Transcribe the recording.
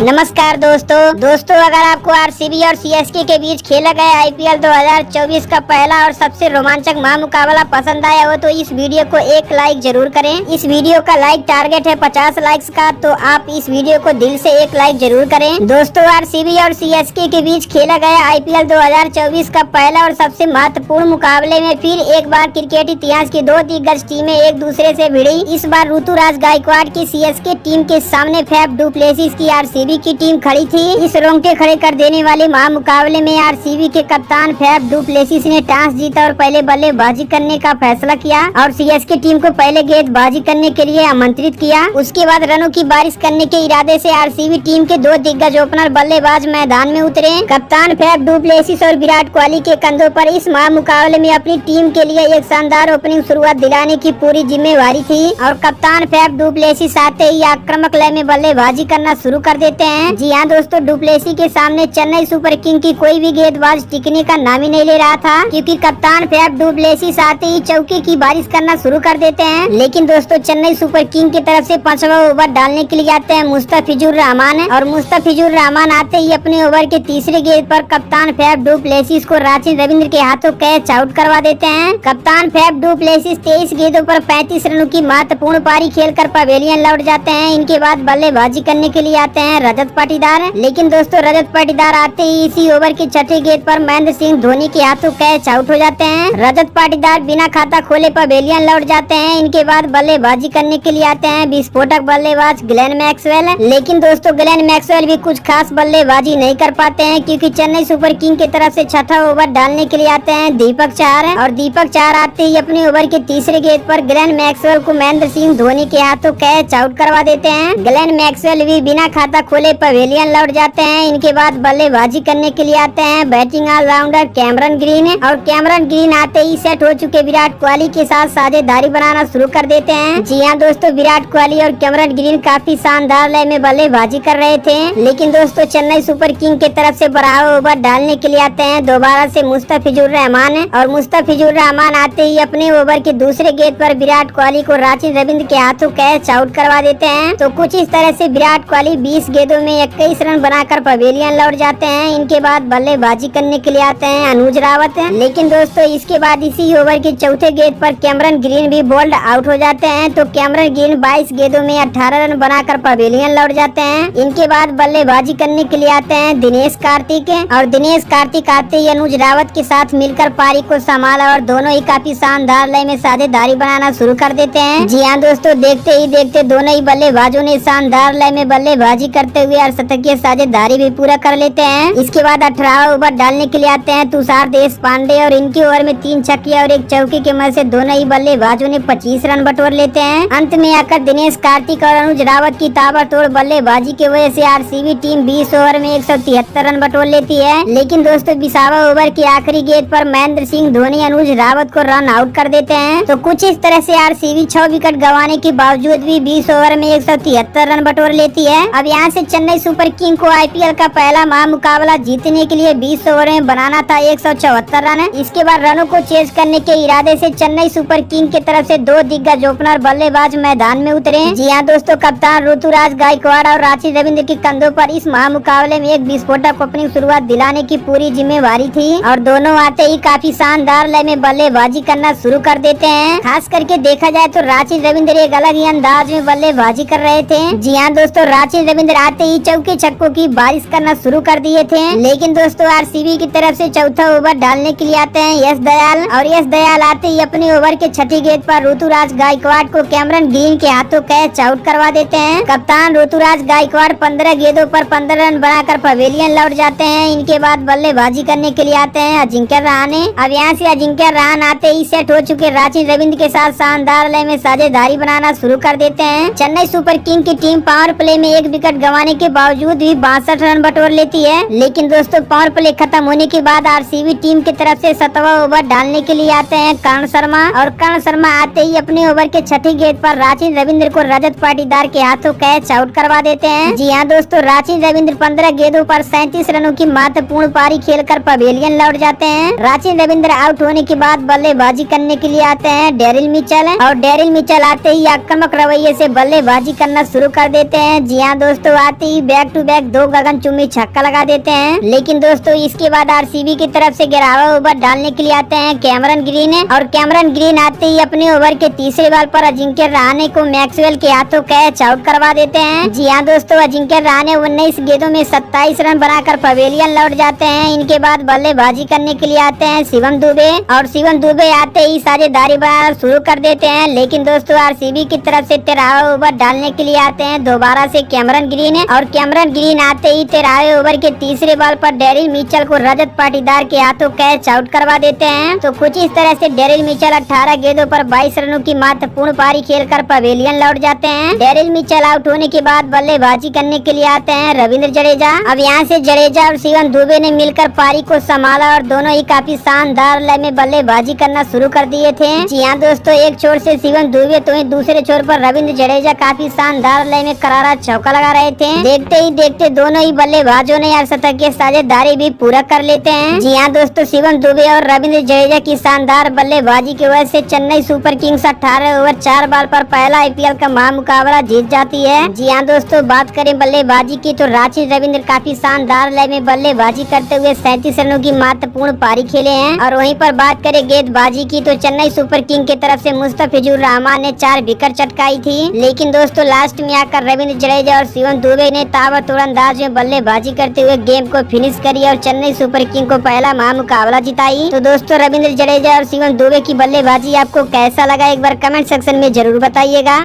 नमस्कार दोस्तों अगर आपको आरसीबी और सीएसके के बीच खेला गया आईपीएल 2024 का पहला और सबसे रोमांचक महामुकाबला पसंद आया हो तो इस वीडियो को एक लाइक जरूर करें। इस वीडियो का लाइक टारगेट है 50 लाइक्स का, तो आप इस वीडियो को दिल से एक लाइक जरूर करें। दोस्तों, आरसीबी और सीएसके के बीच खेला गया आईपीएल 2024 का पहला और सबसे महत्वपूर्ण मुकाबले में फिर एक बार क्रिकेट इतिहास की दो दिग्गज टीमें एक दूसरे से भिड़ी। इस बार ऋतुराज गायकवाड़ की सीएसके टीम के सामने फैफ डु प्लेसिस की आरसीबी की टीम खड़ी थी। इस रोंगटे खड़े कर देने वाले महामुकाबले में आरसीबी के कप्तान फैफ डु प्लेसिस ने टॉस जीता और पहले बल्लेबाजी करने का फैसला किया और सीएसके टीम को पहले गेंदबाजी करने के लिए आमंत्रित किया। उसके बाद रनों की बारिश करने के इरादे से आरसीबी टीम के दो दिग्गज ओपनर बल्लेबाज मैदान में उतरे। कप्तान फैफ डु प्लेसिस और विराट कोहली के कंधों पर इस महामुकाबले में अपनी टीम के लिए एक शानदार ओपनिंग शुरुआत दिलाने की पूरी जिम्मेवारी थी और कप्तान फैफ डु प्लेसिस आते ही आक्रामक लय में बल्लेबाजी करना शुरू कर देते हैं। जी हाँ दोस्तों, डु प्लेसिस के सामने चेन्नई सुपर किंग की कोई भी गेंदबाज टिकने का नाम ही नहीं ले रहा था, क्योंकि कप्तान फैफ डु प्लेसिस आते ही चौके की बारिश करना शुरू कर देते हैं। लेकिन दोस्तों, चेन्नई सुपर किंग की तरफ से 5वां ओवर डालने के लिए आते हैं मुस्तफिजुर रहमान और मुस्तफिजुर रहमान आते ही अपने ओवर के तीसरे गेंद पर कप्तान फैफ डु प्लेसिस को राचिन रविंद्र के हाथों कैच आउट करवा देते हैं। कप्तान फैफ डु प्लेसिस 23 गेंदों पर 35 रनों की महत्वपूर्ण पारी खेलकर पवेलियन लौट जाते हैं। इनके बाद बल्लेबाजी करने के लिए आते हैं रजत पाटीदार। लेकिन दोस्तों, रजत पाटीदार आते ही इसी ओवर की छठी गेंद पर महेंद्र सिंह धोनी के हाथों कैच आउट हो जाते हैं। रजत पाटीदार बिना खाता खोले पवेलियन लौट जाते हैं। इनके बाद बल्लेबाजी करने के लिए आते हैं विस्फोटक बल्लेबाज ग्लेन मैक्सवेल। लेकिन दोस्तों, ग्लेन मैक्सवेल भी कुछ खास बल्लेबाजी नहीं कर पाते हैं, क्योंकि चेन्नई सुपर किंग की तरफ से छठा ओवर डालने के लिए आते हैं दीपक चार और दीपक चार आते ही अपने ओवर के तीसरे गेंद पर ग्लेन मैक्सवेल को महेंद्र सिंह धोनी के हाथों कैच आउट करवा देते हैं। ग्लेन मैक्सवेल भी बिना खाता खोले पवेलियन लौट जाते हैं। इनके बाद बल्लेबाजी करने के लिए आते हैं बैटिंग ऑलराउंडर कैमरन ग्रीन और कैमरन ग्रीन आते ही सेट हो चुके विराट कोहली के साथ साझेदारी बनाना शुरू कर देते हैं। जी हाँ दोस्तों, विराट कोहली और कैमरन ग्रीन काफी शानदार लय में बल्लेबाजी कर रहे थे। लेकिन दोस्तों, चेन्नई सुपर किंग की तरफ से 12वां ओवर डालने के लिए आते हैं दोबारा से मुस्तफिजुर रहमान और मुस्तफिजुर रहमान आते ही अपने ओवर के दूसरे गेंद पर विराट कोहली को राचिन रविंद्र के हाथों कैच आउट करवा देते हैं। तो कुछ इस तरह से विराट कोहली 20 गेंदों में 21 रन बनाकर पवेलियन लौट जाते हैं। इनके बाद बल्लेबाजी करने के लिए आते हैं अनुज रावत। लेकिन दोस्तों, इसके बाद इसी ओवर के चौथे गेंद पर कैमरन ग्रीन भी बोल्ड आउट हो जाते हैं। तो कैमरन ग्रीन 22 गेंदों में 18 रन बनाकर पवेलियन लौट जाते हैं। इनके बाद बल्लेबाजी करने के लिए आते हैं दिनेश कार्तिक और दिनेश कार्तिक आते ही अनुज रावत के साथ मिलकर पारी को संभाला और दोनों ही काफी शानदार लय में साझेदारी बनाना शुरू कर देते हैं। जी हाँ दोस्तों, देखते ही देखते दोनों ही बल्लेबाजों ने शानदार लय में बल्लेबाजी करते हुए अर्धशतकीय साझेदारी भी पूरा कर लेते हैं। इसके बाद 18वां ओवर डालने के लिए आते हैं तुषार देशपांडे और इनके ओवर में 3 छक्के और 1 चौके की मदद से दोनों ही बल्लेबाजों ने 25 रन बटोर लेते हैं। अंत में आकर दिनेश कार्तिक और अनुज रावत की ताबड़तोड़ बल्लेबाजी की वजह से आरसीबी टीम 20 ओवर में 173 रन बटोर लेती है। लेकिन दोस्तों, 20वां ओवर की आखिरी गेंद पर महेंद्र सिंह धोनी अनुज रावत को रन आउट कर देते हैं। तो कुछ इस तरह से आरसीबी 6 विकेट गंवाने के बावजूद भी 20 ओवर में 173 रन बटोर लेती है। अब यहाँ से चेन्नई सुपर किंग को आईपीएल का पहला महामुकाबला जीतने के लिए 20 ओवर में बनाना था 174 रन। इसके बाद रनों को चेज करने के इरादे से चेन्नई सुपर किंग की तरफ से दो दिग्गज ओपनर बल्लेबाज मैदान में उतरे। जी हाँ दोस्तों, कप्तान ऋतुराज गायकवाड़ और राचिन रविंद्र के कंधों पर इस महामुकाबले में एक विस्फोटक ओपनिंग शुरुआत दिलाने की पूरी जिम्मेवारी थी और दोनों आते ही काफी शानदार लय में बल्लेबाजी करना शुरू कर देते हैं। खास करके देखा जाए तो राचिन रविंद्र एक अलग ही अंदाज में बल्लेबाजी कर रहे थे। जी हाँ दोस्तों, राचिन रविंद्र आते ही चौके छक्कों की बारिश करना शुरू कर दिए थे। लेकिन दोस्तों, आरसीबी की तरफ से चौथा ओवर डालने के लिए आते हैं यश दयाल और यश दयाल आते ही अपने ओवर के छठी गेंद पर ऋतुराज गायकवाड़ को कैमरन ग्रीन के हाथों कैच आउट करवा देते हैं। कप्तान ऋतुराज गायकवाड़ 15 गेंदों पर 15 रन बनाकर पवेलियन लौट जाते हैं। इनके बाद बल्लेबाजी करने के लिए आते हैं अजिंक्य रहाणे। अब यहाँ से अजिंक्य रहाणे आते ही सेट हो चुके राचिन रविंद्र के साथ शानदार लय में साझेदारी बनाना शुरू कर देते हैं। चेन्नई सुपर किंग की टीम पावर प्ले में 1 विकेट गंवाने के बावजूद भी 62 रन बटोर लेती है। लेकिन दोस्तों, पावर प्ले खत्म होने के बाद आरसीबी टीम की तरफ से 7वां ओवर डालने के लिए आते हैं कर्ण शर्मा और कर्ण शर्मा आते ही अपने ओवर के छठी गेंद पर राचिन रविंद्र को रजत पाटीदार के हाथों कैच आउट करवा देते हैं। जी हाँ दोस्तों, राचिन रविंद्र 15 गेंदों पर 37 रनों की महत्वपूर्ण पारी खेलकर पवेलियन लौट जाते हैं। राचिन रविंद्र आउट होने के बाद बल्लेबाजी करने के लिए आते हैं डेरिल मिचेल और डेरिल मिचेल आते ही आक्रामक रवैये से बल्लेबाजी करना शुरू कर देते हैं। जी हाँ दोस्तों, आते आते ही बैक टू बैक 2 गगनचुंबी छक्का लगा देते हैं। लेकिन दोस्तों इसके बाद आरसीबी की तरफ से 11वां ओवर डालने के लिए आते हैं कैमरन ग्रीन और कैमरन ग्रीन आते ही अपने ओवर के तीसरे बॉल पर अजिंक्य रहाणे को मैक्सवेल के हाथों कैच आउट करवा देते हैं। जी हाँ दोस्तों, अजिंक्य रहाणे 19 गेंदों में 27 रन बनाकर पवेलियन लौट जाते हैं। इनके बाद बल्लेबाजी करने के लिए आते हैं शिवम दुबे और शिवम दुबे आते ही साझेदारी बनाना शुरू कर देते हैं। लेकिन दोस्तों आरसीबी की तरफ से 13वां ओवर डालने के लिए आते हैं दोबारा से कैमरन ग्रीन और कैमरन ग्रीन आते ही 13वें ओवर के तीसरे बॉल पर डेरिल मिचेल को रजत पाटीदार के हाथों कैच आउट करवा देते हैं। तो कुछ इस तरह से डेरिल मिचेल 18 गेंदों पर 22 रनों की महत्वपूर्ण पारी खेलकर पवेलियन लौट जाते हैं। डेरिल मिचेल आउट होने के बाद बल्लेबाजी करने के लिए आते हैं रविंद्र जडेजा। अब यहाँ से जडेजा और शिवम दुबे ने मिलकर पारी को संभाला और दोनों ही काफी शानदार लय में बल्लेबाजी करना शुरू कर दिए थे। जी हाँ दोस्तों, एक छोर से शिवम दुबे तो दूसरे छोर पर रविंद्र जडेजा काफी शानदार लय में करारा चौका लगा रहे थे। देखते ही देखते दोनों ही बल्लेबाजों ने अर्धशतक की साझेदारी भी पूरा कर लेते हैं। जी हाँ दोस्तों, शिवम दुबे और रविंद्र जडेजा की शानदार बल्लेबाजी की वजह से Chennai super Kings 18 over 4 ball पर पहला आईपीएल का महामुकाबला जीत जाती है। जी हाँ दोस्तों, बात करें बल्लेबाजी की तो रांची रविंद्र काफी शानदार लय में बल्लेबाजी करते हुए 37 रनों की महत्वपूर्ण पारी खेले हैं। और वहीं पर बात करें गेंदबाजी की तो चेन्नई सुपर किंग की तरफ से मुस्तफिजुर रहमान ने 4 विकेट चटकाई थी। लेकिन दोस्तों लास्ट में आकर रविंद्र जडेजा और शिवम दुबे ने ताबड़तोड़ अंदाज में बल्लेबाजी करते हुए गेम को फिनिश करी और चेन्नई सुपर किंग को पहला महामुकाबला जिताई। तो दोस्तों रविंद्र जडेजा और शिवम दुबे की बल्लेबाजी आपको कैसा लगा, एक बार कमेंट सेक्शन में जरूर बताइएगा।